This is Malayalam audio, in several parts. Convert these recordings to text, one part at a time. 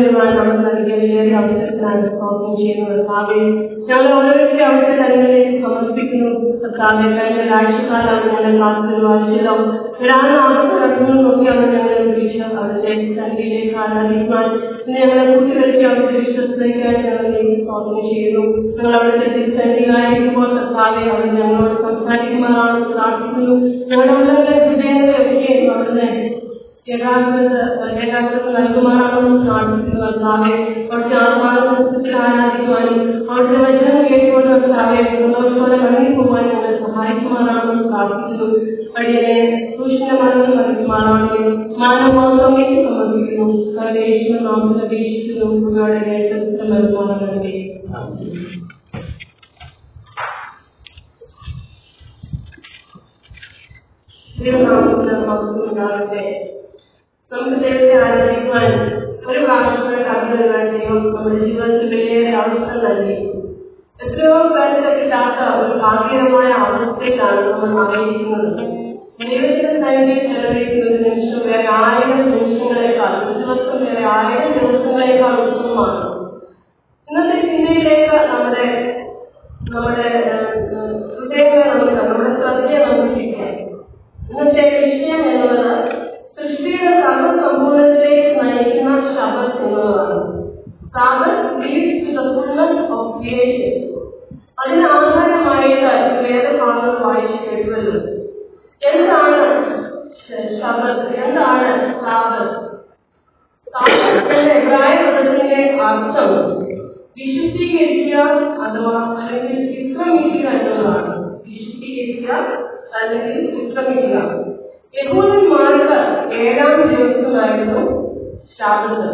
വരുവാൻ നമ്മൾ നൽകിയ വലിയൊരു അവസരത്തിനാണ് സ്തോത്രം ചെയ്യുന്നത്. കർത്താവേ, ഞങ്ങൾ ഓരോരുത്തരുടെ അവിടുത്തെ കരങ്ങളിലേക്ക് സമർപ്പിക്കുന്നു. കർത്താവേ, കഴിഞ്ഞ ഒരാഴ്ചക്കാലാണ് ഞങ്ങളെ കാത്തുപരിപാലിച്ചതോ വരാവുന്ന അവസരങ്ങൾ നോക്കിയാണ് ഞങ്ങളെ വിളിച്ച് അവിടുത്തെ സന്നിധിയിലേക്ക് ആരാധിക്കുവാൻ ഞങ്ങളെ കൂട്ടിവരുത്തി അവിടുത്തെ വിശ്വസതയ്ക്കായിട്ട് ഞങ്ങളിലേക്ക് സ്തോത്രം ചെയ്യുന്നു. ഞങ്ങൾ അവിടുത്തെ തിരുസന്നിധിയിലായിരിക്കുമ്പോൾ കർത്താവേ, അവർ ഞങ്ങളോട് സംസാരിക്കുമാറാണെന്ന് പ്രാർത്ഥിക്കുന്നു. ഞങ്ങളുടെ ഹൃദയങ്ങളെ ഒക്കെ അവിടുന്ന് ഏകാഗ്രത നൽകുമാറാണെന്ന് പ്രാർത്ഥിക്കുന്നു. കർത്താവേ, അവിടുത്തെ ആത്മാർത്ഥത്തിൽ ആരാധിക്കുവാനും അവിടുത്തെ വചനം കേട്ടുകൊണ്ട് കർത്താവെ സന്തോഷത്തോടെ മടങ്ങിപ്പോകാൻ ഞങ്ങൾ സഹായിക്കുമാറാണെന്ന് പ്രാർത്ഥിക്കുന്നു. വഴിയെ സൂക്ഷ്മ മരണം നൽകുമാറാണെങ്കിലും മാനവോത്സവമേക്ക് സമർപ്പിക്കുന്നു. സർവേശ്വര നാമത്തിൽ അപേക്ഷിക്കുന്നു. നൽകുമാറാകട്ടെ. ഉണ്ടാകട്ടെ. നമുക്ക് ദൈവത്തെ ആരാധിക്കുവാൻ ഒരു പ്രാവശ്യത്തെ കടന്നു വരുവാൻ ദൈവം നമ്മുടെ ജീവിതത്തിൽ വലിയ അവസ്ഥ നൽകി. എത്രയോ പേർക്ക് കിട്ടാത്ത ഒരു ഭാഗ്യകരമായ അവസ്ഥയിലാണ് നമ്മൾ ആയിരിക്കുന്നത്. ദൈവത്തിന്റെ സന്നിധിയിൽ ചെലവഴിക്കുന്ന ഒരു നിമിഷം വേറെ 1000 നിമിഷങ്ങളെക്കാൾ, ഒരു ദിവസം വേറെ 1000 ദിവസങ്ങളെക്കാൾ ഉത്തമമാണ്. ഇന്നത്തെ ചിന്തയിലേക്ക് നമ്മുടെ ഹൃദയങ്ങളെ നമ്മുടെ ശ്രദ്ധയെ നമുക്ക് കിട്ടാം. ഇന്നത്തെ വിഷയം എന്നുള്ളത് സൃഷ്ടിയുടെ സർവ്വസമ്പൂർണ്ണതയിലേക്ക് നയിക്കുന്ന ശബത്ത് എന്നുള്ളതാണ്. Sabbath leads to the fullness of creation. അതിന് ആധാരമായിട്ട് വേദഭാഗങ്ങൾ വായിച്ചു കേൾക്കുന്നത്. എന്താണ് ശബത്ത്? എന്താണ് സാബത്ത്? സാബത്ത് എന്ന എബ്രായ പദത്തിന്റെ അർത്ഥം വിശുദ്ധീകരിക്കുക അഥവാ അല്ലെങ്കിൽ വിശ്രമിക്കുക എന്നുള്ളതാണ്. വിശുദ്ധീകരിക്കുക അല്ലെങ്കിൽ വിശ്രമിക്കുക. യഹൂദന്മാർക്ക് 7ാം ദിവസമായിരുന്നു ശബത്ത്.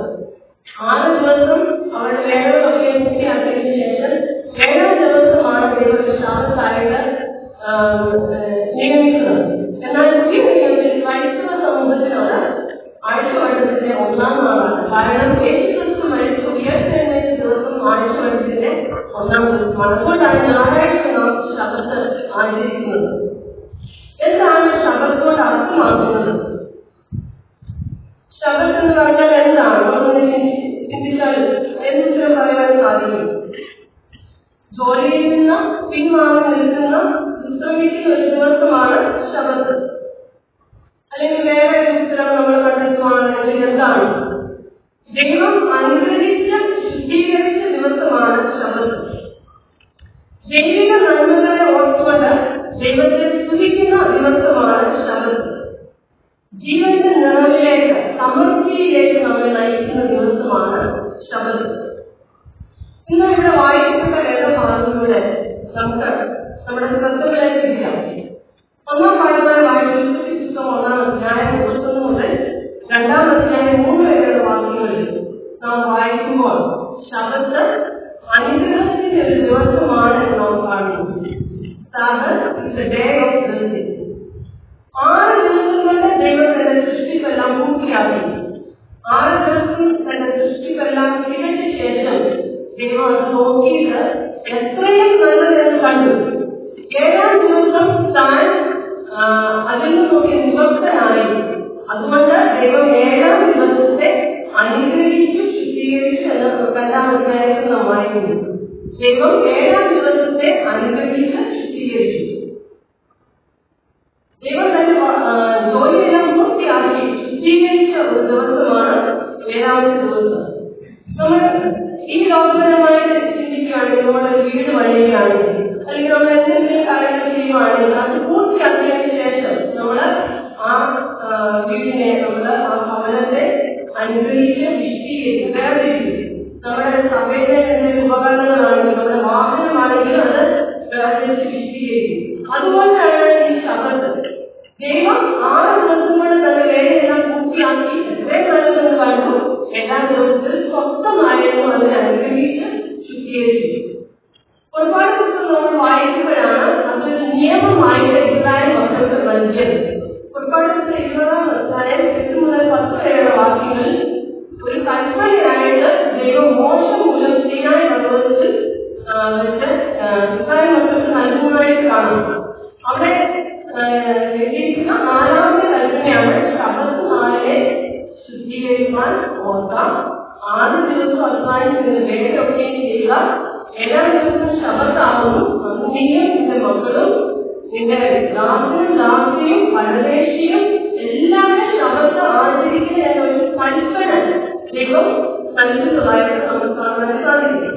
6 ദിവസം അവരുടെ വേദങ്ങളൊക്കെ പൂർത്തിയാക്കിയതിനു ശേഷം 7ാം ദിവസമാണ് ദൈവത്തെ ശബത്തായിട്ട് നിയമിക്കുന്നത്. എന്നാൽ ഈ നിയമത്തിൽ ക്രൈസ്തവ സമൂഹത്തിലാണ് ആഴ്ചവട്ടത്തിന്റെ 1ാം നാളാണ്. കാരണം യേശുക്രിസ്തു മരിച്ചു ഉയർത്തെഴുന്നേറ്റ ദിവസം ആഴ്ചവട്ടത്തിന്റെ 1ാം ദിവസമാണ്. അതുകൊണ്ടാണ് ഞായറാഴ്ച നാം ശബത്ത് ആചരിക്കുന്നത്. എന്താണ് ശബത്തോട് അർത്ഥമാക്കുന്നത്? ശബത്ത് എന്ന് പറഞ്ഞാൽ എന്താണ്? നമ്മൾ ചിന്തിച്ചാൽ എന്തിനും പറയാൻ സാധിക്കും. ജോലിയിൽ നിന്ന് പിൻവാങ്ങി നിൽക്കുന്ന വിശ്രമിക്കുന്ന ഒരു ദിവസമാണ് ശബത്ത്. അല്ലെങ്കിൽ വേറെ ഒരു ഉത്തരം നമ്മൾ കണ്ടെത്തുകയാണെങ്കിൽ എന്താണ്? ദൈവം അനുഗ്രഹിച്ച ശുദ്ധീകരിച്ച ദിവസമാണ് ശബത്ത്. ജൈവിക നന്മകളെ ഓർത്തുകൊണ്ട് ദൈവത്തെ സ്തുതിക്കുന്ന ദിവസമാണ് ശബത്ത്. ജീവന്റെ നിറവിലേക്ക് സമൃദ്ധിയിലേക്ക് നമ്മെ നയിക്കുന്ന ദിവസമാണ് ശബത്ത്. ഇന്ന് ഇവിടെ വായിക്കപ്പെട്ട വേദഭാഗങ്ങളിലൂടെ നമുക്ക് നമ്മുടെ ശ്രദ്ധകളിലേക്ക് ഇരിക്കാം. 1ാം ഭാഗമായി വായിച്ച പുസ്തകം 1ാം അധ്യായം 31 മുതൽ 2ാം അധ്യായം 3 വരെയുള്ള വാക്യങ്ങളിൽ നാം വായിക്കുമ്പോൾ ശബത്ത് അനുഗ്രഹത്തിന്റെ ഒരു ദിവസമാണ് എന്ന് നാം കാണുന്നു. Sabbath is a day of blessing. 6 ദിവസം കൊണ്ട് ദൈവം തന്റെ സൃഷ്ടിപ്പെല്ലാം പൂർത്തിയാക്കി. 6 ദിവസം തന്റെ സൃഷ്ടിപ്പെല്ലാം തികച്ച ശേഷം ദൈവം അത് നോക്കിയിട്ട് എത്രയും നല്ലതെന്ന് കണ്ടു. 7ാം ദിവസം താൻ അതിൽ നോക്കി നിവൃത്തനായി. അതുകൊണ്ട് ദൈവം 7ാം ദിവസത്തെ അനുഗ്രഹിച്ചു ശുദ്ധീകരിച്ചു എന്ന് 2ാം അധ്യായത്തിൽ നാം വായിക്കുന്നു. ദൈവം 7ാം ദിവസത്തെ അനുഗ്രഹിച്ച് ശുദ്ധീകരിച്ചു. ദൈവം തന്നെ ജോലിയെല്ലാം പൂർത്തിയാക്കി ശുദ്ധീകരിച്ച ഒരു ദിവസമാണ് 7ാമത്തെ ദിവസം. നമ്മൾ ഈ ലോകപരമായിട്ട് ചിന്തിക്കുകയാണെങ്കിൽ, നമ്മളൊരു വീട് പണിയുകയാണെങ്കിൽ അല്ലെങ്കിൽ നമ്മൾ എന്തെങ്കിലും കാര്യങ്ങൾ ചെയ്യുകയാണെങ്കിൽ അത് പൂർത്തിയാക്കിയതിനു ശേഷം നമ്മൾ ആ വീടിനെ ആ ഭവനത്തെ അനുഗ്രഹിച്ച് വിശദീകരിക്കും, വേർതിരിക്കും. നമ്മുടെ സഭയിലെ എന്തെങ്കിലും ഉപകരണങ്ങളാണെങ്കിൽ, നമ്മുടെ വാഹനമാണെങ്കിൽ അത് വേർതിരിച്ച് വിശദീകരിക്കും. അതുപോലെയാണ് ഈ ശബത്ത്. ദൈവം 6 ദിവസം കൊണ്ട് തന്റെ വേലയെല്ലാം പൂർത്തിയാക്കി എത്രയും നല്ലതെന്ന് കണ്ടു. 7ാം ദിവസത്തിൽ സ്വന്തമായിരുന്നു അതിനെ അനുഗ്രഹിച്ച് ശുദ്ധീകരിച്ചു. ഒരുപാട് ദിവസം നമ്മൾ വായിക്കുമ്പോഴാണ് അതൊരു നിയമമായിട്ട് ഇസ്രായേൽ മക്കൾക്ക് നൽകിയത്. ഒരുപാട് ദിവസം 20ാം അധ്യായം 8 മുതൽ 10 വരെയുള്ള വാക്യങ്ങളിൽ ഒരു കൽപ്പനയായിട്ട് ദൈവം മോശം മൂലം സീനായി പർവ്വതത്തിൽ വെച്ച് ഇസ്രായേൽ മക്കൾക്ക് നൽകുന്നതായിട്ട് കാണുന്നു. അവിടെ എഴുതിയിരിക്കുന്ന 4ാമത്തെ കൽപ്പനയാണ് ശബത്ത് നാളിനെ ശുദ്ധീകരിക്കാൻ ഓർക്കാം. 6 ദിവസം അധ്വാനിക്കുന്നത് വേലയൊക്കെയും ചെയ്യുക, 7-ാം ദിവസം ശബത്താകുന്നു. നീയും നിന്റെ മക്കളും നിന്റെ ദാസനും ദാസിയും പരദേശിയും എല്ലാവരും ശബത്ത് ആചരിക്കുക എന്നൊരു കൽപ്പന ദൈവം നൽകുന്നതായിട്ട് നമുക്ക് കാണാൻ സാധിക്കും.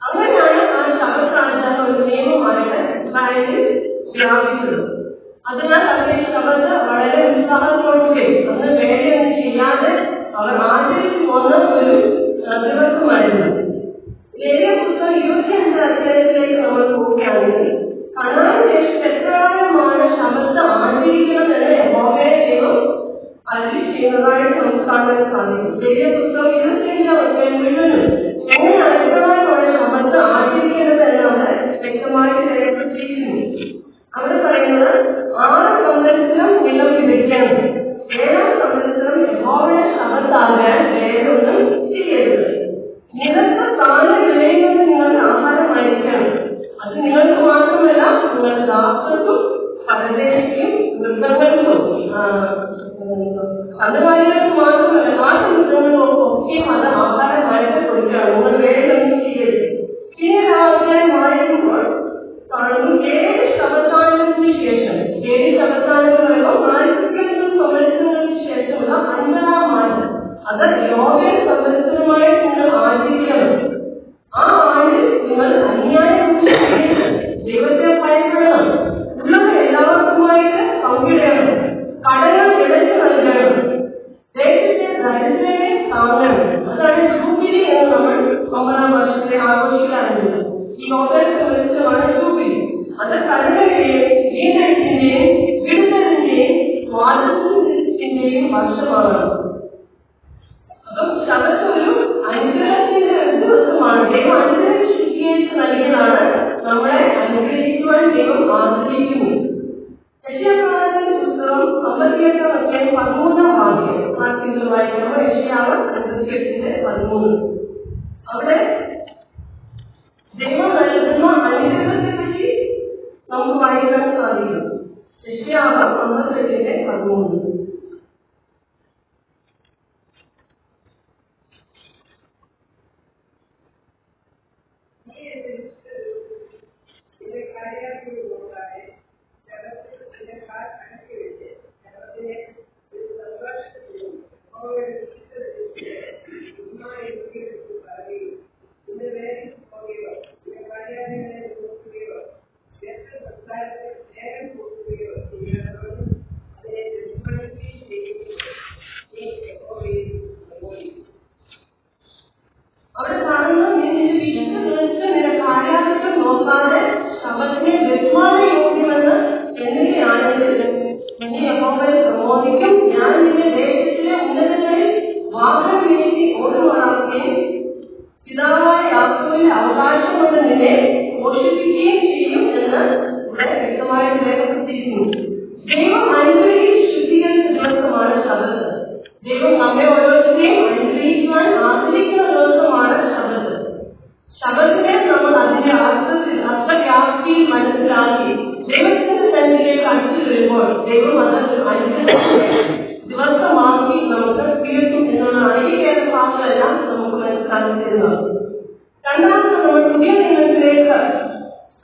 അങ്ങനെയാണ് ആ ശബത്താചാരം ഒരു നിയമമായിട്ട് ഇസ്രായേലിൽ വ്യാപിച്ചത്. അതിനാൽ അവരുടെ ശബത്ത് വളരെ ഉത്സാഹത്തോടുകയും അന്ന് വേലയൊന്നും ചെയ്യാതെ അവർ ആചരിച്ചു പോന്ന ഒരു ദിവസമായിരുന്നു. ലേവ്യ പുസ്തകം 25 അധ്യായത്തിലേക്ക് നമ്മൾ പോവുകയാണെങ്കിൽ കനാൻ ദേശത്ത് എത്രകാലമാണ് ശബത്ത് ആചരിക്കണമെന്ന് യഹോവയുടെ ദൈവം അരുളി ചെയ്യുന്നതായിട്ട് നമുക്ക് കാണാൻ സാധിക്കും. ലേവ്യ പുസ്തകം 25 അധ്യായം മുഴുവനും എങ്ങനെയാണ് എത്രകാലമാണ് ശബത്ത് ആചരിക്കേണ്ടത് എന്ന് അവിടെ വ്യക്തമായിട്ട് രേഖപ്പെടുത്തിയിരിക്കുന്നു. അവിടെ പറയുന്നത് 6 സംവത്സരം നിലം വിതയ്ക്കണം, 7-ാം സംവത്സരം യഹോവയുടെ ശബത്താകാൻ വേറൊന്നും ചെയ്യരുത്. നിലത്ത് താഴെ വിളയുന്നത് നിങ്ങൾക്ക് ആഹാരമായിരിക്കണം. അത് നിങ്ങൾക്ക് മാത്രമല്ല, നിങ്ങളുടെ ദാസർക്കും പരദേശിക്കും മൃഗങ്ങൾക്കും കന്നുകാലികൾക്ക് മാത്രമല്ല നാട്ടുമൃഗങ്ങൾക്കും ഒക്കെയും അത് ആഹാരമായിട്ട് കൊടുക്കണം. നിങ്ങൾ വേറൊന്നും ചെയ്യരുത്. പിന്നെ അധ്യായം വായിക്കുമ്പോൾ കാണുന്നു 7 ശബത്താനങ്ങൾക്ക് ശേഷം, 7 ശബത്താനങ്ങൾ പറയുമ്പോൾ 42 സംവത്സരങ്ങൾക്ക് ശേഷമുള്ള 50-ാം ആണ്ട്, അത് യോഗ്യ സംവത്സരമായി നിങ്ങൾ ആചരിക്കണം. ആ ആണ്ടിൽ നിങ്ങൾ അന്യായം ദൈവത്തെ ഭയപ്പെടണം, ഉള്ളത് എല്ലാവർക്കുമായിട്ട് പങ്കിടണം, കടകൾ ഇടച്ചു നൽകണം, ദേശത്തെ ദരിദ്രരെ താങ്ങണം. അതാണ് ജൂബിലി എന്ന് നമ്മൾ 9-ാം വർഷത്തെ ആഘോഷിക്കാറുണ്ട്. ഈ ഓഗസ്റ്റ് വർഷമാണ് ജൂബിലി. അത് കടകളുടെയും വീണ്ടെടുപ്പിന്റെയും വിടുതലിന്റെയും സ്വാതന്ത്ര്യത്തിന്റെയും വർഷമാണ്. അപ്പം ശബത്ത് ഒരു അനുഗ്രഹത്തിന്റെ ദിവസമാണ്. ദൈവം അനുഗ്രഹം ശുദ്ധീകരിച്ച് നൽകിയതാണ്. നമ്മളെ അനുഗ്രഹിക്കുവാൻ ദൈവം ആഗ്രഹിക്കുന്നു. യെശയ്യാപ്രവാചകന്റെ പുസ്തകം 58-ാം അധ്യായം 13-ാം വാക്യം വായിക്കുമ്പോൾ യെശയ്യാവ് 58:13 അവിടെ ദൈവം നൽകുന്ന അനുഗ്രഹത്തെ പറ്റി നമുക്ക് വായിക്കാൻ സാധിക്കും. യെശയ്യാവ് 58:13 അവിടെ കാണുന്നത് നിന്റെ വിശുദ്ധ നിന്റെ കാര്യാലയം നോക്കാതെ ശബത്തിനെ ബഹുമാന യോഗ്യമെന്ന് എങ്ങനെയാണെങ്കിൽ നീ യഹോവയെ പ്രമോദിക്കും. ഞാൻ നിന്റെ ദേശത്തിലെ ഉന്നതങ്ങളിൽ വാഹനം വീഴ്ത്തി ഓടുമാറാക്കുകയും പിതാവായ യാക്കോബിന്റെ അവകാശം കൊണ്ട് നിന്നെ പോഷിപ്പിക്കുകയും ചെയ്യും എന്ന് ഇവിടെ വ്യക്തമായി രേഖപ്പെടുത്തിയിരിക്കുന്നു. ദൈവം അനുഗ്രഹിച്ച് ശുദ്ധീകരിച്ച ദിവസമാണ് ശബത്ത്. ദൈവം നമ്മെ ഓരോരുത്തരെയും അനുഗ്രഹിക്കുവാൻ ആഗ്രഹിക്കുന്ന ദിവസമാണ് ശബത്ത്. ശബത്തിനെ നമ്മൾ അതിന്റെ അർത്ഥവ്യാപ്തിയിൽ മനസ്സിലാക്കി ദൈവത്തിന്റെ സന്നിധിയിലേക്ക് അടുത്തു വരുമ്പോൾ ദൈവം അതൊരു അനുഗ്രഹ ദിവസമാക്കി നമുക്ക് തീർക്കും എന്നുള്ളതാണ് ഈ വേദഭാഗങ്ങളെല്ലാം നമുക്ക് മനസ്സിലാക്കിയിരുന്നത്. രണ്ടാമത് നമ്മൾ പുതിയ നിയമത്തിലേക്ക്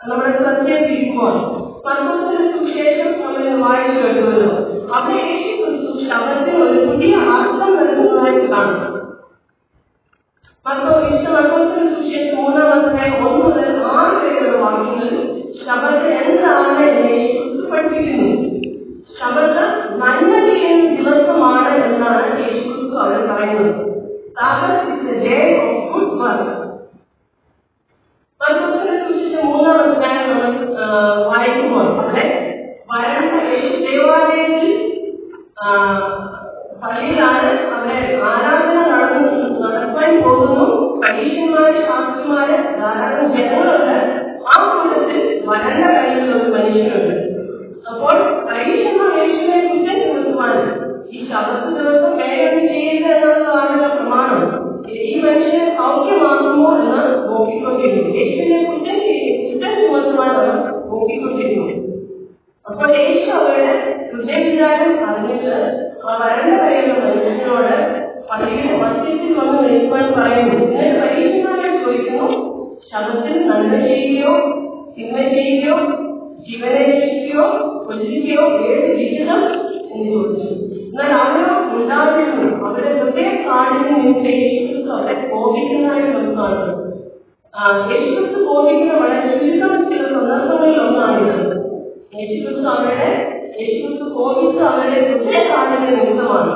നമ്മുടെ ശ്രദ്ധയെ തിരിക്കുമ്പോൾ മർക്കോസിന്റെ സുവിശേഷം നമ്മൾ വായിച്ചു കേട്ടുവല്ലോ. അവിടെ യേശുക്രിസ്തു ശബത്തിന് ഒരു പുതിയ അർത്ഥം നൽകുന്നതായിട്ട് കാണും. മർക്കോസിന്റെ സുവിശേഷം 3-ാം അധ്യായം 1 മുതൽ 6 വരെയുള്ള വാക്യങ്ങളിൽ ശബത്ത് എന്താണ് എന്ന് യേശുക്രിസ്തു പഠിപ്പിക്കുന്നു. ശബത്ത് നന്മ ചെയ്യുന്ന ദിവസമാണ് എന്നാണ് യേശുക്രിസ്തു അവർ പറയുന്നത്. Sabbath is the day of good work. മർക്കോസിന്റെ സുവിശേഷം 3-ാം അധ്യായം നമ്മൾ വായിക്കുമ്പോൾ അവിടെ വരണ്ട യേശു ദേവാലയത്തിൽ പള്ളിയിലാണ് അവിടെ ആരാധന നടത്താൻ പോകുന്നു. പരീക്ഷന്മാര് ശാസ്ത്രിമാര് ധാരാളം ജനങ്ങളുണ്ട്. ആ കൂട്ടത്തിൽ വരണ്ട കയ്യിലുള്ള ഒരു മനുഷ്യനുണ്ട്. അപ്പോൾ പരീക്ഷന്മാർ യേശുവിനെ കുറ്റം ചുമത്തുവാൻ ഈ ശബത്ത് ദിവസം വേഗം ചെയ്യരുത് എന്നുള്ളതാണ് പ്രമാണം. ഈ മനുഷ്യനെ സൗഖ്യമാകുമോ എന്ന് നോക്കിക്കൊണ്ടിരുന്നു. യേശുവിനെ കുറ്റം ചുമത്തുവാൻ അവർ നോക്കിക്കൊണ്ടിരുന്നു. അപ്പോൾ യേശു അവരുടെ ഹൃദയവിചാരം അറിഞ്ഞിട്ട് ആ വരണ്ട കയ്യിലുള്ള മനുഷ്യനോട് പള്ളിയുടെ മധ്യത്തിൽ ഓഫീസിൽ വന്ന് നിൽക്കുവാൻ പറയുന്നു. എന്നിട്ട് പരീക്ഷന്മാരെ ചോദിക്കുന്നു, ശബത്തിൽ നന്മ ചെയ്യുകയോ തിന്മ ചെയ്യുകയോ ജീവനെ രക്ഷിക്കുകയോ കൊല്ലുകയോ ഏത് വിഹിതം എന്ന് ചോദിച്ചു. എന്നാൽ അവരോ ഉണ്ടായിരുന്നു. അവരുടെ ഹൃദയ കാഠിന്യം നിമിത്തം യേശുക്രിസ്തു അവരെ കോപിക്കുന്നതായി നമുക്ക് കാണുന്നത്. യേശുക്രിസ്തു കോപിക്കുന്ന വളരെ ചുരുക്കം ചില സന്ദർഭങ്ങളിലൊന്നാണിത്. യേശുക്രിസ്തു കോപിച്ച് അവരുടെ ഹൃദയ കാഠിന്യ നിമിത്തമാണ്.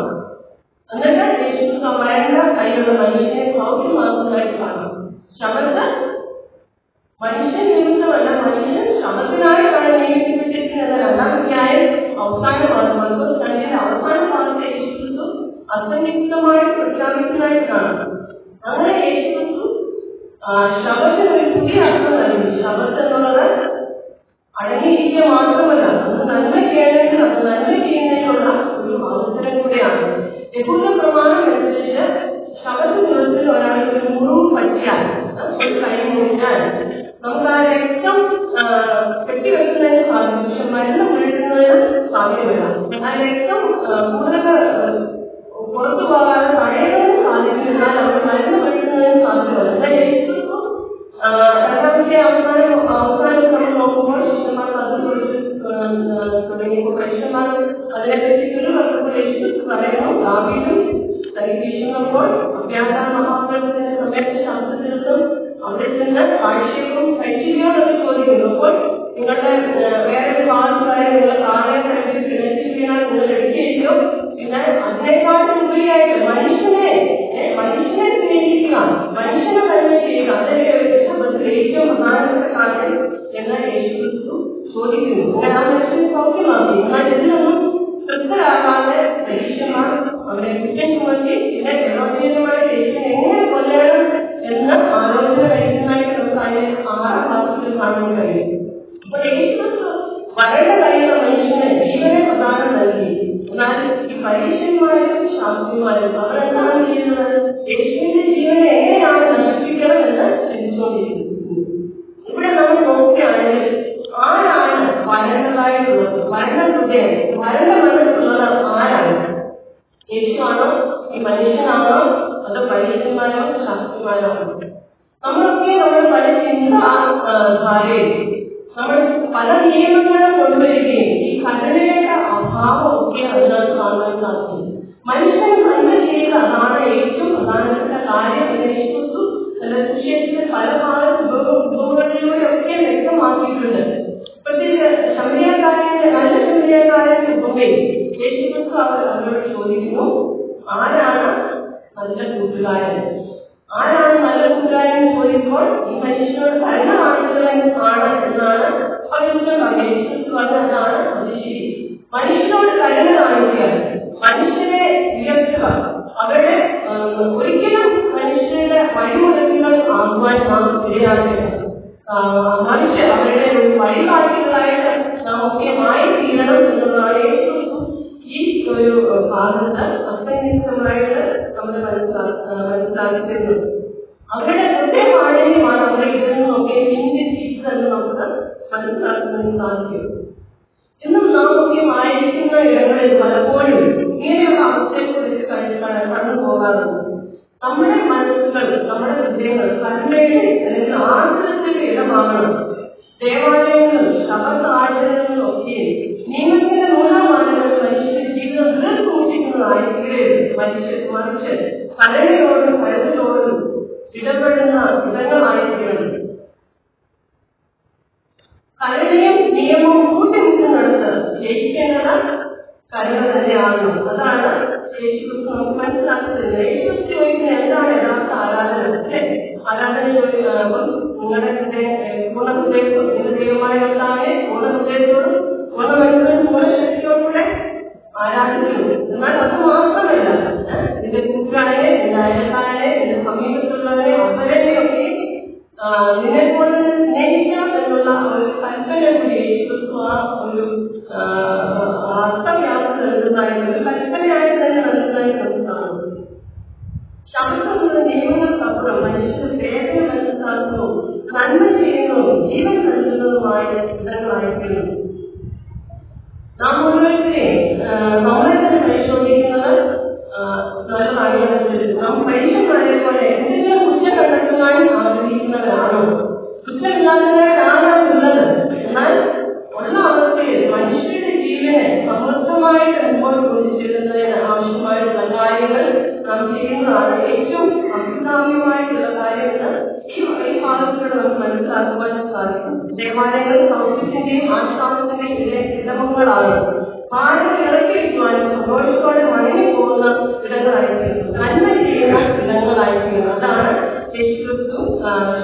എന്നിട്ട് യേശുക്രിസ്തു വരണ്ട കയ്യിലുള്ള മനുഷ്യനെ സൗഖ്യമാക്കുന്നതായിട്ട് കാണാം. ശബത്ത് മനുഷ്യൻ നിമിത്തമല്ല, മനുഷ്യൻ ശബത്തിനായിട്ടാണ് നിയമിക്കപ്പെട്ടിരിക്കുന്നത്. രണ്ടാം അധ്യായം അവസാനമാണ്. മർക്കോസ് 2 അവസാന ഭാഗത്തെ യേശുക്രിസ്തു അസന്നിഗ്ധമായിട്ട് പ്രഖ്യാപിക്കുന്നതായിട്ട് കാണാം. അങ്ങനെ യേശുക്രിസ്തു ശബത്തിന് ഒരു പുതിയ അർത്ഥം നൽകി. ശബത്ത് എന്നുള്ളത് അടങ്ങിയിരിക്കുക മാത്രമല്ല, അത് നന്മ ചെയ്യണമെങ്കിൽ അത് നന്മ ചെയ്യുന്നതിനുള്ള ഒരു അവസരം കൂടെയാണ്. യഹൂദ പ്രമാണം അനുസരിച്ച് ശബത്ത് ദിവസത്തിൽ ഒരാൾക്ക് ഒരു മുറിവ് പറ്റിയാൽ, ഒരു കൈ മുറിച്ചാൽ നമുക്ക് ആ രക്തം കെട്ടിവെക്കുന്നതിന് സാധിക്കും. പക്ഷെ മരുന്ന് മുഴുകുന്നതിന് സാധ്യമല്ല. ആ രക്തം കൂടുതൽ പുറത്തു പോകാതെ തടയുന്നതിന് സാധിക്കുമെന്നാൽ നമ്മൾ മരുന്ന് മുഴുകുന്നതിന് സാധ്യമല്ല. എന്നാൽ രണ്ടാമത്തെ അവസാനം നമ്മൾ നോക്കുമ്പോൾ ശിഷ്യന്മാർ തുടങ്ങിയപ്പോൾ പരീക്ഷന്മാർ അതിനെപ്പറ്റി പറഞ്ഞപ്പോൾ യേശുക്രിസ്തു പറയുന്നു, ദാവീദും തനിക്ക് വീശുന്നപ്പോൾ അഭ്യാസാര മഹാപ്രഭുവിന്റെ സമയത്ത് ശാസ്ത്രത്തിലും അവിടെ ചെന്ന് കാഴ്ചയും കഴിക്കുകയോ എന്ന് ചോദിക്കുന്നു. അപ്പോൾ നിങ്ങളുടെ വേറൊരു കാലത്തായ നിങ്ങളുടെ കാലയെ കഴിച്ച് കിണറ്റിൽ നിങ്ങൾ എടുക്കുകയോ, പിന്നെ അതിനേക്കാളും ഉപരിയായിട്ട് മനുഷ്യനെ സ്നേഹിക്കുക, മനുഷ്യനെ തന്നെ ചെയ്യുക, അതിന്റെ ശബ്ദത്തിൽ ഏറ്റവും പ്രധാനപ്പെട്ട കാര്യം എന്ന് യേശുക്രിസ്തു ചോദിക്കുന്നു. ആ മനുഷ്യനെ സൗഖ്യമാക്കി. എന്നാൽ ഇതിലൊന്നും തൃപ്തരാകാതെ പരീക്ഷന്മാർ അവരെ കുറ്റം ചുമത്തി പിന്നെ ജനോചിതമായ യേശുവിനെ എങ്ങനെ കൊല്ലണം എന്ന ആലോചന കഴിക്കുന്നതായിട്ട് നമുക്ക് അതിനെ 6ാം ഭാഗത്തിൽ കാണാൻ കഴിയും. അപ്പോൾ യേശുക്രിസ്തു വരണ്ട കഴിയുന്ന മനുഷ്യന് ജീവനെ പ്രദാനം നൽകി. എന്നാൽ ഈ പരീക്ഷന്മാരും ശാസ്ത്രിമാരും അവരെന്താണ് ചെയ്യുന്നത്? യേശുവിന്റെ ജീവനെ എങ്ങനെയാണ് നശിപ്പിക്കണം എന്ന് ചിന്തിച്ചുകൊണ്ടിരിക്കുന്നത്. ഇവിടെ നമ്മൾ നോക്കുകയാണെങ്കിൽ ആരാണ് വരണ്ടതായിട്ടുള്ളത്? വരണ്ട ഹൃദയം, വരണ്ട മനസ്സുള്ളത് ആരാണ്? യേശുവാണോ? ഈ മനുഷ്യനാണോ? അത് പരീക്ഷന്മാരോ ശാസ്ത്രിമാരോ? നമ്മളൊക്കെ നമ്മൾ പല ചിന്താധാരയും നമ്മൾ പല നിയമങ്ങളും കൊണ്ടുവരികയും ഈ ഘടനയുടെ അഭാവം ഒക്കെ അതിനകത്ത് കാണുവാൻ സാധിക്കും. മനുഷ്യൻ നന്മ ചെയ്യുക അതാണ് ഏറ്റവും പ്രധാനപ്പെട്ട കാര്യം എന്ന് യേശുക്രിസ്തു തന്റെ സുവിശേഷത്തിൽ പല ഉപമകളിലൂടെ ഒക്കെ വ്യക്തമാക്കിയിട്ടുണ്ട്. പ്രത്യേകിച്ച് നല്ല ശമരിയക്കാരന്റെ ഉപമയിൽ യേശുക്രിസ്തു അവരോട് ചോദിക്കുന്നു, ആരാണ് നല്ല കൂട്ടുകാരൻ? ആരാണ് നല്ല കൂട്ടുകാരൻ ചോദിക്കുമ്പോൾ ഈ മനുഷ്യനോട് ഭരണ കാണിക്കുന്നതാണ് എന്നാണ് അവർ യേശുക്രിസ്തു പറഞ്ഞതാണ്. അത് ശരി, മനുഷ്യനോട് കരുണ കാണിക്കുക, മനുഷ്യനെ ഉയർത്തുക, അവരുടെ ഒരിക്കലും മനുഷ്യരുടെ വഴിമുടക്കുകൾ ആകുവാൻ നാം ഇടയാകരുത്. മനുഷ്യർ അവരുടെ ഒരു വഴികാട്ടികളായിട്ട് നാം മുഖ്യമായി തീരണം എന്നതാണ് ഈ ഒരു ഭാഗത്ത് അസന്നിഗ്ധമായിട്ട് നമ്മൾ മനസ്സിലാക്കുന്നത്. അവരുടെ ഹൃദയമാണെങ്കിലാണ് അവരെ ഇതിൽ നിന്നൊക്കെ ചിന്തിച്ചതെന്ന് നമുക്ക് മനസ്സിലാക്കുന്നതിന് സാധിക്കും. ഇന്നും നാം മുഖ്യമായിരിക്കുന്ന ഇടങ്ങളിൽ പലപ്പോഴും ഇങ്ങനെയുള്ള അവസ്ഥയെക്കുറിച്ച് കടന്നു പോകാറുണ്ട്. നമ്മുടെ മനസ്സുകൾ, നമ്മുടെ ഹൃദയങ്ങൾ കരുണയുടെ അല്ലെങ്കിൽ ആശ്രയത്തിന്റെ ഇടമാകണം. ദേവാലയങ്ങളും ശബത്ത് ആചരണങ്ങളും ഒക്കെ നിയമത്തിന്റെ നൂലാമാനങ്ങൾ മനുഷ്യന്റെ ജീവിതം ദീർഘിക്കുന്നതായിരിക്കരുത്. മറിച്ച് കരുണയോടും കരുതലോടും ഇടപെടുന്ന ഇടങ്ങളായിരിക്കണം. കരുണയും നിയമവും കൂട്ടിമുട്ടുന്നിടത്ത് ജയിക്കേണ്ടത് കരുണ തന്നെയാകുന്നു. അതാണ് യേശുക്രിസ്തു നമുക്ക് മനസ്സിലാക്കുന്നത്. യേശുക്രിസ്തു ചോദിക്കുന്ന എന്താണ് യഥാർത്ഥ ആരാധന? ആരാധന ചോദിക്കുമ്പോൾ നിങ്ങളുടെ പൂർണ്ണഹൃദയത്തോടും നിങ്ങളുടെ ദൈവമായ കർത്താവിനെ പൂർണ്ണഹൃദയത്തോടും പൂർണ്ണ മനസ്സിലും പൂർണ്ണ ശക്തിയോടുകൂടെ ആരാധിക്കുന്നു. എന്നാൽ അത് മാത്രമല്ല, നിന്റെ കൂട്ടുകാരെ, നിന്റെ അയൽക്കാരെ, നിന്റെ സമീപത്തുള്ളവരെ, അവരെയൊക്കെ നിന്നെക്കൊണ്ട് സ്നേഹിക്കാം എന്നുള്ള ഒരു കൽപ്പന കൂടി യേശുക്രിസ്തു ആ ഒരു അർത്ഥവ്യാപ്തി നൽകുന്നതായിട്ട് ഒരു കൽപ്പനയായിട്ട് തന്നെ നൽകുന്നതായിട്ട് നമുക്ക് കാണുന്നു. ശബ്ദമുള്ള നിയമങ്ങൾക്കപ്പുറം മനുഷ്യന് വേദന മനസ്സിലാക്കുന്നതും നന്മ ചെയ്യുന്നതും ജീവൻ നൽകുന്നതുമായ ഇടങ്ങളായിരിക്കുന്നു. നാം ഓരോരുത്തരെയും നമ്മളെ തന്നെ പരിശോധിക്കുന്നത് നല്ല കാര്യങ്ങൾ നാം പരീക്ഷന്മാരെ പോലെ എന്തെങ്കിലും കുറ്റം കണ്ടെത്തുവാൻ ആഗ്രഹിക്കുന്നവരാണോ? കുറ്റമില്ലാത്തവരാണോ ഉള്ളത്? എന്നാൽ ഉള്ള അവസ്ഥയിൽ മനുഷ്യരുടെ ജീവനെ സമൃദ്ധമായിട്ട് മുമ്പോട്ട് ചെല്ലുന്നതിന് ആവശ്യമായിട്ടുള്ള കാര്യങ്ങൾ നാം ചെയ്യുന്നതാണ് ഏറ്റവും അഭികാമ്യമായിട്ടുള്ള കാര്യമെന്ന് ഈ ഭാഗത്തിലൂടെ നമുക്ക് മനസ്സിലാക്കുവാൻ സാധിക്കും. ദേവാലയങ്ങൾ സൗഖ്യത്തിന്റെയും ആശ്വാസത്തിന്റെയും ഇടമങ്ങളാണ്. ഭാരം ഇറക്കി വയ്ക്കുവാനും സന്തോഷത്തോടെ മടങ്ങി പോകുന്ന ഇടങ്ങളായിരിക്കുന്നു, നന്മ ചെയ്യുന്ന ഇടങ്ങളായിരിക്കുന്നു. അതാണ് യേശുക്രിസ്തു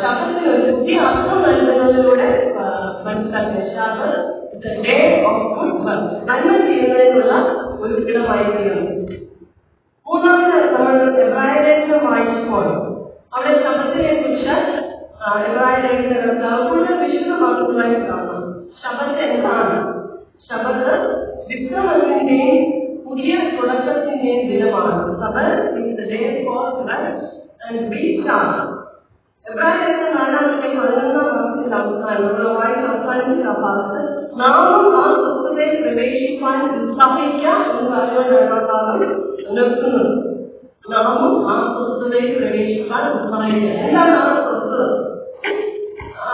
ശബത്തിന് ഒരു പുതിയ അർത്ഥം നൽകുന്നതിലൂടെ മനസ്സിലാക്കുന്നത്. ശബത്ത് ഡേ ഓഫ് ഗുഡ് വർക്ക്, നന്മ ചെയ്യുന്നതിനുള്ള ഒരു ഇടമായിരിക്കുന്നു. മൂന്നാമത് നമ്മൾ എബ്രായ ലേഖനം വായിക്കുമ്പോൾ അവിടെ ശബത്തിനെ കുറിച്ച് എബ്രായ ലേഖനങ്ങൾ കൂടുതൽ വിശദമാക്കുന്നതായി കാണാം. ശബത്ത് എന്താണ്? ശബത്ത് വിക്രമത്തിന്റെയും പുതിയ തുടക്കത്തിന്റെയും ദിനമാണ്. ശബത്ത് is the day for rest and recharge. എബ്രായ ലേഖനം 4-11 വാക്യത്തിൽ അവസാനിച്ച ഭാഗത്ത് നാമും ആ സ്വസ്ഥതയിൽ പ്രവേശിക്കാൻ ഉത്സാഹിക്കാം എന്ന് പറയുവാനാണ് ഭാഗം നിർത്തുന്നത്. നാമും ആ സ്വസ്ഥതയിൽ പ്രവേശിക്കാൻ ഉത്സാഹിക്കുക. എന്താണ് ആ സ്വസ്ഥത?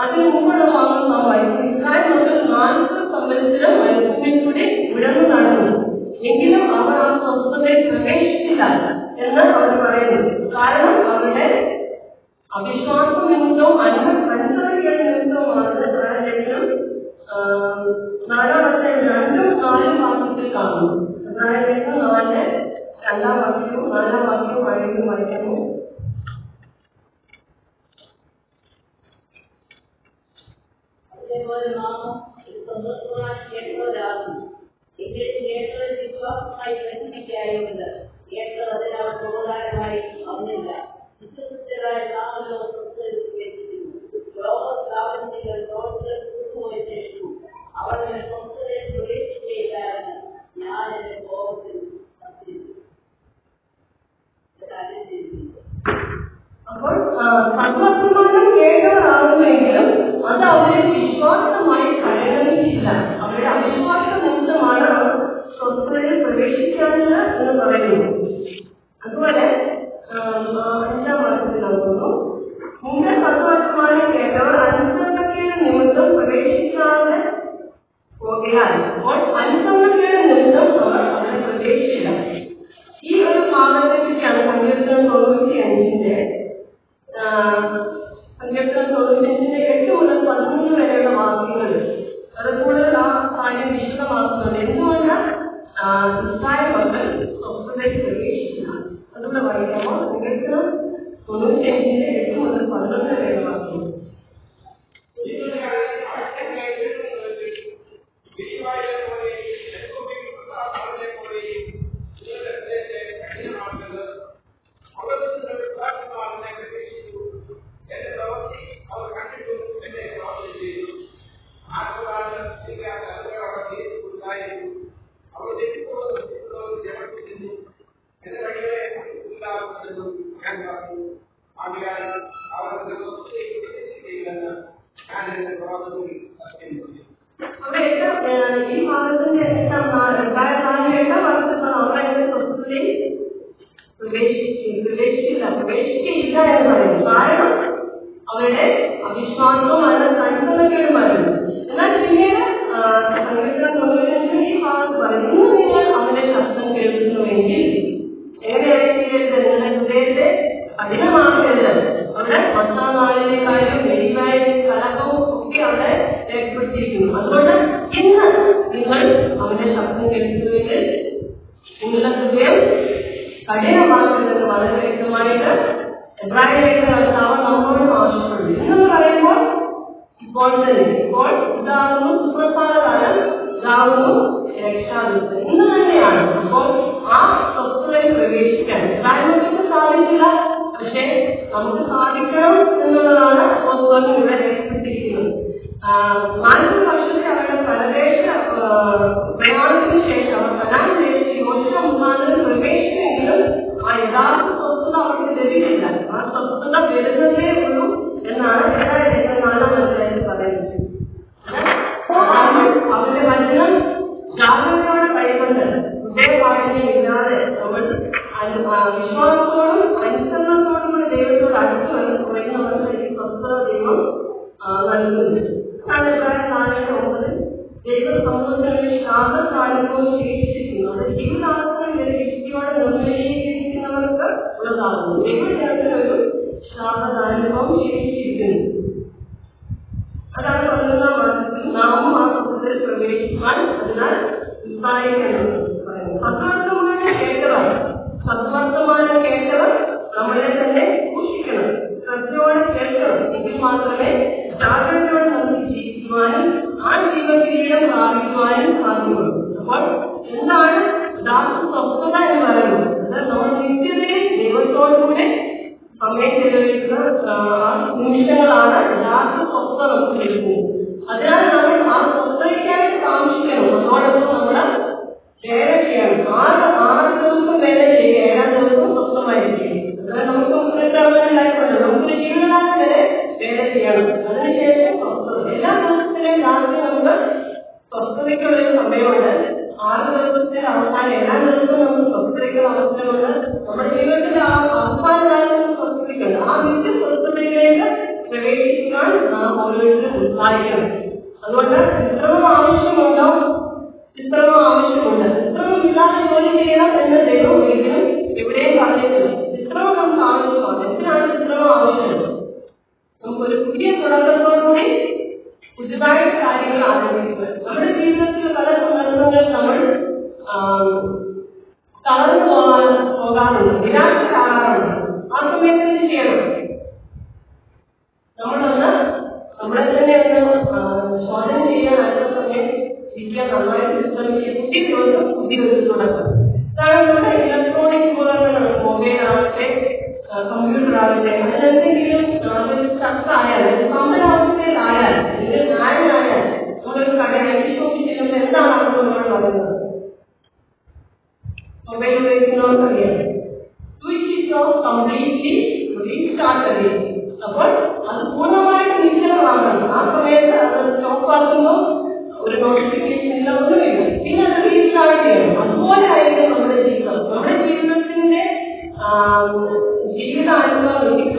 അതിന് മുമ്പുള്ള ഭാഗം നാം വായിക്കും. ഇസ്രായേൽ മുതൽ 40 സംവത്സരം മരുഭൂമിയിലൂടെ ഉഴന്നു നടന്നു, എങ്കിലും അവർ ആ സ്വസ്ഥതയിൽ പ്രവേശിച്ചില്ല എന്ന് അവർ പറയുന്നു. കാരണം അവരുടെ അവിശ്വാസ നിമിത്തവും അനുസരണ നിമിത്തവുമാണ്. നാലാമത്തെ 2-4 വാക്യത്തിൽ കാണുന്നു. അതായത് 4 2-ാം വാക്യവും 4-ാം വാക്യവും വായിക്കുന്നു. അതേപോലെ നാമം കേട്ടവരാകുന്നു. എങ്കിൽ കേട്ടവർ വിശ്വാസമായി പ്രചരിക്കാറുണ്ട്. കേട്ടവർ അതിനാൽ ഉപകാരമായി വന്നില്ല. വിശ്വസിച്ചതായ നാമല്ലോ ലോകസ്ഥാപനത്തിൽ ലോകത്തിൽ പോയ ശേഷവും അവരുടെ സ്വന്തത്തെ പ്രവേശിക്കുകയില്ലായിരുന്നു. ഞാൻ എന്റെ കോപത്തിൽ അപ്പോൾ സന്മർദ്ദമാനം കേട്ടവരാകുമെങ്കിലും അത് അവരെ വിശ്വാസമായി പരിഗണിച്ചില്ല. അവരുടെ അവിശ്വാസ നിമിത്തമാണ് അവർ സ്വസ്ഥതയിൽ പ്രവേശിക്കാനില്ല എന്ന് പറയുന്നു. അതുപോലെ 5-ാം വാക്യത്തിൽ നോക്കുന്നു. മുമ്പേ സന്മർദ്ദമാനം കേട്ടവർ അനുസരണക്കേട് നിമിത്തം പ്രവേശിക്കാതെ പോകയാൽ അപ്പോൾ അനുസരണക്കേട് നിമിത്തം അവർ അവിടെ പ്രവേശിച്ചില്ല. ഈ ഒരു ഭാഗത്തെക്കുറിച്ചാണ് സങ്കീർത്തനം 95-ന്റെ 8 മുതൽ 13 വരെയുള്ള വാക്യങ്ങൾ. അത് കൂടുതൽ ആ കാര്യം വിശദമാക്കുന്നുണ്ട്. എന്തുകൊണ്ടാണ് ഇസ്രായേൽ മക്കൾ സ്വസ്ഥതയിൽ പ്രവേശിച്ചില്ല? അതുകൂടെ വായിക്കുമ്പോൾ സങ്കീർത്തനം 95-ന്റെ 8 മുതൽ 13 വരെയുള്ള വാക്യങ്ങൾ. ഈ ഭാഗത്തിന്റെ 8-ാം വർഷത്തിൽ അവരുടെ സ്വസ്ഥതയിൽ പ്രവേശിക്കില്ല എന്ന് പറയുന്നു. കാരണം അവരുടെ അവിശ്വാസവും അനുസരണക്കേടുമായിരുന്നു. എന്നാൽ പിന്നീട് ഈ ഭാഗത്ത് പറയുന്നു, നിങ്ങൾ അവന്റെ ശബ്ദം കേൾക്കുന്നുവെങ്കിൽ എങ്ങനെയായിരിക്കരുത്? നിങ്ങളുടെ ഹൃദയത്തെ കഠിനമാക്കരുത്. അവിടെ 10-ാം നാളിലെ കാര്യം വെടിവായ കലഹവും ഒക്കെ അവിടെ രേഖപ്പെടുത്തിയിരിക്കുന്നു. അതുകൊണ്ട് ഇന്ന് നിങ്ങൾ അവന്റെ ശബ്ദം കേൾക്കുന്നുവെങ്കിൽ നിങ്ങളുടെ ഹൃദയം കഠിനമാക്കുന്നത് വളരെ വ്യക്തമായിട്ട് എബ്രായ ലേഖനകർത്താവ് നമ്മളോട് ആവശ്യപ്പെടുന്നു. എന്ന് പറയുമ്പോൾ ഇപ്പോൾ ഇതാകുന്നു സുപ്രധാനകാലം, ഇതാകുന്നു രക്ഷാദിവസം, ഇന്ന് തന്നെയാണ്. അപ്പോൾ ആ സ്വസ്ഥതയിൽ പ്രവേശിക്കാൻ ഇസ്രായേലിന് സാധിക്കില്ല, പക്ഷെ നമുക്ക് സാധിക്കണം എന്നുള്ളതാണ് സ്വസ്ഥം ഇവിടെ രേഖപ്പെടുത്തിയിരിക്കുന്നത്. 40 വർഷത്തെ അവരുടെ പരദേശ പ്രയാണത്തിന് ശേഷം അവർ കനാൻ ദേശത്ത് യോശുവ മുഖാന്തരം പ്രവേശിച്ചെങ്കിലും ആ യഥാർത്ഥ സ്വസ്ഥത അവർക്ക് ലഭിക്കില്ല. ആ സ്വസ്ഥത വരുന്നതേ ഉള്ളൂ എന്നാണ് 4-ാം അധ്യായത്തിൽ പറയുന്നത്. അവരുടെ വചനം ജാഗ്രതയോടെ കൈകൊണ്ട് ഹൃദയവാഹിനി ഇല്ലാതെ നമ്മൾ എത്രത്തോളം അനുസരണത്തോടുകൂടി ദൈവത്തോട് അടുത്ത് വരുന്നവർക്ക് സ്വസ്ഥത ദൈവം നൽകുന്നത്. ദൈവ സമൂഹത്തിൽ ശാപത്താഴ്ചവും ശേഷിച്ചിരിക്കുന്നു. അത് ജീവിതാവസ്ഥയുടെ വ്യക്തിയോടെ നിർണ്ണയിച്ചിരിക്കുന്നവർക്ക് ഉള്ളതാകുന്നു. ദൈവജനത്തിനൊരു ശാപത്താഴ്ചവും ശേഷിച്ചിരിക്കുന്നു. അതാണ് 11-ാം മാസത്തിൽ നാമും ആ സമൂഹത്തിൽ പ്രവേശിക്കാൻ അതിനാൽ ഉത്സാഹിക്കണം. സത്വർത്തമാനം കേട്ടവർ നമ്മളെ തന്നെ സൂക്ഷിക്കണം, ശ്രദ്ധയോടെ കേൾക്കണം. എങ്കിൽ മാത്രമേ ജാഗ്രതയോടെ നമുക്ക് ജീവിക്കുവാനും ആ ജീവകിരീടം പ്രാപിക്കുവാനും സാധ്യമുള്ളൂ. അപ്പോൾ എന്താണ് സ്വസ്ഥത എന്ന് പറയുന്നത്? അത് നമ്മൾ നിത്യതയിൽ ദൈവത്തോടുകൂടെ സമയം ചെലവഴിക്കുന്ന നിമിഷങ്ങളാണ് സ്വസ്ഥത നമുക്ക് ലഭിക്കുന്നത്. അതിനാൽ നമ്മൾ ആ സ്വസ്ഥതയ്ക്കായിട്ട് താമസിക്കണം. അതോടൊപ്പം നമ്മൾ വേല ചെയ്യണം. 6 ദിവസം വേല ചെയ്യുക, 7-ാം ദിവസം സ്വസ്ഥമായിരിക്കും. അതായത് നമുക്ക് നമുക്കൊരു ജീവിതകാലം വരെ വേല ചെയ്യണം. അതിനുശേഷം സ്വസ്ഥത. എല്ലാ ദിവസത്തിലെയും രാത്രി നമുക്ക് സ്വസ്ഥതയ്ക്കുള്ളൊരു സമയമുണ്ട്. 6 ദിവസത്തിന്റെ അവസാനം എല്ലാ ദിവസവും നമുക്ക് സ്വസ്ഥതയ്ക്കുള്ള അവസരമുണ്ട്. നമ്മുടെ ജീവിതത്തിന്റെ അവസാന കാലത്ത് സ്വസ്ഥതയ്ക്കുണ്ട്. ആ നിത്യ സ്വസ്ഥതയിലേക്ക് പ്രവേശിക്കാൻ നാം ഓരോരുത്തരും ഉത്സാഹിക്കണം. അതുകൊണ്ട് ചിത്രവും ആവശ്യമുണ്ടോ? ചിത്രവും ആവശ്യമുണ്ട്. ചിത്രമില്ലാതെ ജോലി ചെയ്യണം എന്ന് ദൈവം ഒരിക്കലും എവിടെയും പറഞ്ഞിട്ടില്ല. ചിത്രവും നമുക്ക് ആവശ്യമാണ്. എന്തിനാണ് ചിത്രവും ആവശ്യം? നമുക്കൊരു പുതിയ തുടക്കത്തോടുകൂടി പുതുതായിട്ട് കാര്യങ്ങൾ ആരംഭിക്കുക. നമ്മുടെ ജീവിതത്തിൽ പല സന്ദർഭങ്ങളിൽ നമ്മൾ തളർന്നു പോകാറുണ്ട്, നിരാശരാകാറുണ്ട്. ആ സമയത്ത് എന്ത് ചെയ്യണം? നമ്മളെ തന്നെ ചോദന ചെയ്യാൻ അടുത്ത സമയം ഇരിക്കാൻ നന്നായിട്ട് ശ്രമിക്കുക. പുതിയ ദിവസം പുതിയൊരു തുടക്കം. അതാണ് നമ്മുടെ ഇലക്ട്രോണിക് ഉപകരണങ്ങൾ, മൊബൈൽ ആവട്ടെ, കമ്പ്യൂട്ടർ ആവട്ടെ, അതിലെന്തെങ്കിലും ചർച്ച ആയാലും സമരാവസ്ഥയിലായാൽ അല്ലെങ്കിൽ ന്യായമായാൽ നമ്മളൊരു കടയിലേക്ക് നോക്കിച്ചിട്ടുണ്ടെങ്കിൽ എന്താണ് അപ്പോൾ നമ്മൾ പറയുന്നത്? മൊബൈൽ ഉപയോഗിക്കുന്നവർക്കറിയാം, switch it off completely restart again. അപ്പോൾ അത് പൂർണ്ണമായിട്ട് നിശ്ചലമാകണം. ആ സമയത്ത് അത് സ്റ്റോപ്പാക്കുമ്പോൾ ഒരു നോട്ടിഫിക്കേഷൻ ഇല്ല, ഒന്നുമില്ല. പിന്നെ അത് റീസ്റ്റാർട്ട് ചെയ്യണം. അതുപോലെ ആയിരിക്കും നമ്മുടെ ജീവിതം. നമ്മുടെ ജീവിതത്തിന്റെ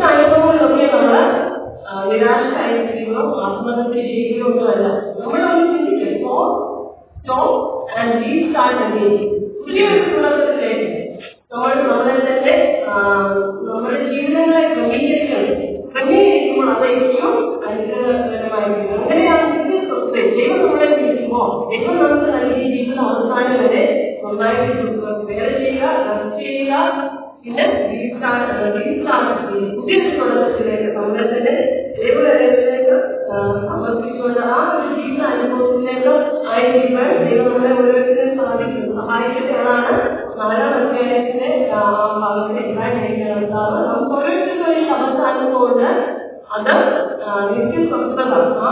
അനുഭവങ്ങളിലൊക്കെ നമ്മൾ നിരാശരായിരിക്കുകയോ ആത്മഹത്യ ചെയ്യുകയോ ഒന്നുമല്ല. നമ്മളൊന്ന് ചിന്തിക്കും, സ്റ്റോപ്പ് ആൻഡ് റീസ്റ്റാർട്ട് അഗെയിൻ. പുതിയൊരു തുടക്കത്തിലേക്ക് നമ്മളെ തന്നെ നമ്മുടെ ജീവിതങ്ങളെ ക്രമീകരിക്കുമ്പോൾ അത് ഏറ്റവും അനുഗ്രഹകരമായിരിക്കും. അങ്ങനെയാണ് ദൈവം നമ്മളെ വിളിക്കുമ്പോൾ ദൈവം നമുക്ക് നൽകിയ ജീവിതം അവസാനം വരെ നന്നായിട്ട് വേറെ ചെയ്യുക, റെസ്റ്റ് ചെയ്യുക, പിന്നെ പുതിയൊരു തുടക്കത്തിലേക്ക് നമ്മളെ തന്നെ ദൈവകരങ്ങളിലേക്ക് സമർപ്പിച്ചുകൊണ്ട് ആ ഒരു ജീവിത അനുഭവത്തിലേക്ക് ആയിരിക്കാൻ ദൈവം നമ്മളെ ഓരോരുത്തരും സഹായിക്കട്ടെ. അതാണ് 4-ാം അധ്യായത്തിന്റെ ഭാഗത്ത് എഴുതാൻ നമുക്ക് ഓരോരുത്തരും ഒരു ശബ്ദാനുഭവമുണ്ട്. അത് നിത്യസ്വസ്ഥത. ആ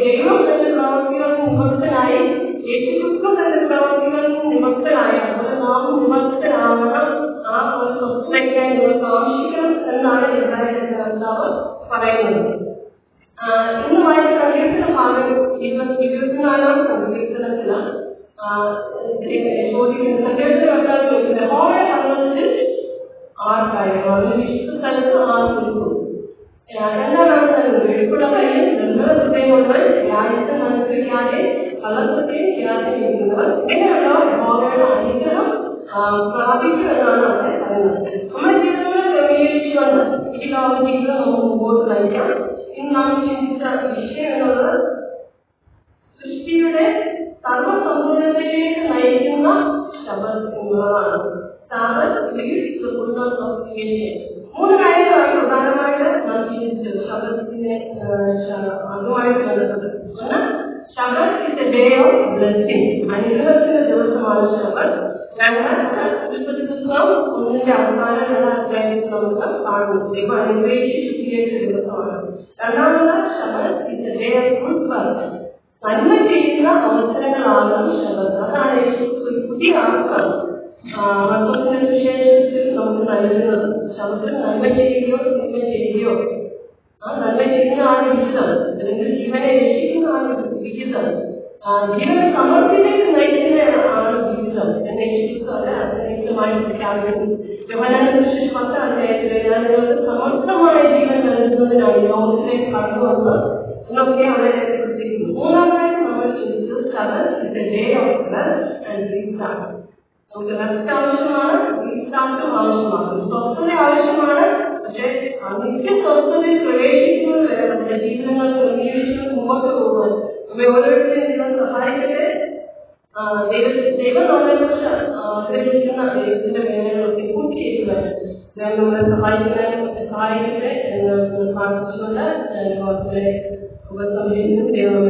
ദൈവം തന്റെ പ്രവർത്തികളിൽ നിമഗ്നനായി, യേശുക്രിസ്തു തന്റെ പ്രവർത്തികളിൽ നിമഗ്നനായി, അതുപോലെ നാം നിമഗ്നനാവണം. ആ ഒരു സ്വസ്ഥതയ്ക്കായി നിങ്ങൾക്ക് ആവശ്യിക്കണം എന്നാണ് കർത്താവ് പറയുന്നത്. ഇന്ന് വായിച്ച സങ്കീർത്തന ഭാഗം 24-ാം സങ്കീർത്തനത്തില് ചോദിക്കുന്ന സങ്കീർത്തനക്കാർ ചോദിക്കുന്നത് യഹോവയുടെ ഭവനത്തിൽ ആർക്കായിരുന്നു, വിശുദ്ധ സ്ഥലത്ത് ആർക്കും. രണ്ടാമത് വെളുപ്പുള്ള കയ്യിൽ നിർമ്മലഹൃദയമുള്ളവർ, രാജ്യത്തെ മനസ്സിലാതെ കള്ളസത്യം ചെയ്യാതെ ചെയ്യുന്നവർ, ഇങ്ങനെയുള്ള യഹോവയുടെ അനുഗ്രഹം പ്രാപിക്കും എന്നാണ് അവിടെ പറയുന്നത്. നമ്മുടെ ജീവിതങ്ങളെ ക്രമീകരിച്ചുകൊണ്ട് ഈ ലോക ജീവിതം നമുക്ക് മുമ്പോട്ട് നയിക്കാം. ഇന്ന് നാം ചിന്തിച്ച വിഷയം എന്നുള്ളത് സൃഷ്ടിയുടെ സർവസമ്പൂർണതയിലേക്ക് നയിക്കുന്ന ശബ്ദങ്ങളാണ്. മൂന്ന് കാര്യങ്ങളാണ് പ്രധാനമായിട്ട് നാം ചിന്തിച്ചത് ശബ്ദത്തിന്റെ അതുമായിട്ട് ബന്ധപ്പെട്ടത്. ഒന്ന്, ശബത്ത് is A day of blessing, അനുഗ്രഹത്തിന്റെ ദിവസമാണ് ശബത്ത്. ഉൽപ്പത്തി പുസ്തകം 1-ന്റെ അവസാനമുള്ള അധ്യായത്തിൽ നമുക്ക് കാണുന്നത് ദൈവം അനുഗ്രഹിച്ച് ശുദ്ധീകരിച്ച ദിവസമാണ്. രണ്ടാമത്, ശബത്ത് is A day of good work, നന്മ ചെയ്യുന്ന അവസരങ്ങളാകും ശബത്ത്. അതാണ് പുതിയ അർത്ഥം മർക്കോസിന്റെ സുവിശേഷത്തിൽ നമുക്ക് നൽകുന്നത്. ശബത്തിൽ നന്മ ചെയ്യുകയോ തിന്മ ചെയ്യുകയോ, ആ നന്മ ചെയ്യുന്ന ആണ് വിഹിതം, അല്ലെങ്കിൽ ജീവനെ രക്ഷിക്കുന്ന ആണ് വിഹിതം, ജീവനെ സമർപ്പിലേക്ക് നയിക്കുന്ന ആണ് ജീവിതം എന്ന് യേശുക്രിസ്തു അതിനെ വ്യക്തമായി പ്രഖ്യാപിക്കുന്നു. യോഹന്നാന്റെ സുവിശേഷം 10-ാം അധ്യായത്തിലെ ഞാൻ നിങ്ങൾക്ക് സമർത്ഥമായ ജീവൻ നൽകുന്നതിനായി ലോകത്തിലേക്ക് കടന്നു വന്ന് എന്നൊക്കെ അവിടെ രേഖപ്പെടുത്തിയിരിക്കുന്നു. 3-ാമതായിട്ട് നമ്മൾ ചിന്തിച്ചു നമുക്ക് റെസ്റ്റ് ആവശ്യമാണ്, വിശ്രാമം ആവശ്യമാണ്, സ്വസ്ഥത ആവശ്യമാണ്. പക്ഷെ നിത്യ സ്വസ്ഥതയിൽ പ്രവേശിക്കുന്നത് വരെ നമ്മുടെ ജീവിതങ്ങൾ ക്രമീകരിച്ച് മുമ്പോട്ട് പോകുവാൻ നമ്മെ ഓരോരുത്തരെയും ദൈവം സഹായിക്കട്ടെ. ദൈവം നമ്മളെ കുറിച്ച് ആഗ്രഹിക്കുന്ന ദൈവത്തിന്റെ വേദനകളൊക്കെ പൂർത്തിയാക്കുവാൻ നമ്മളെ സഹായിക്കട്ടെ എന്ന് പ്രാർത്ഥിച്ചുകൊണ്ട് ഉപസംഹരിക്കുന്നു. ദൈവം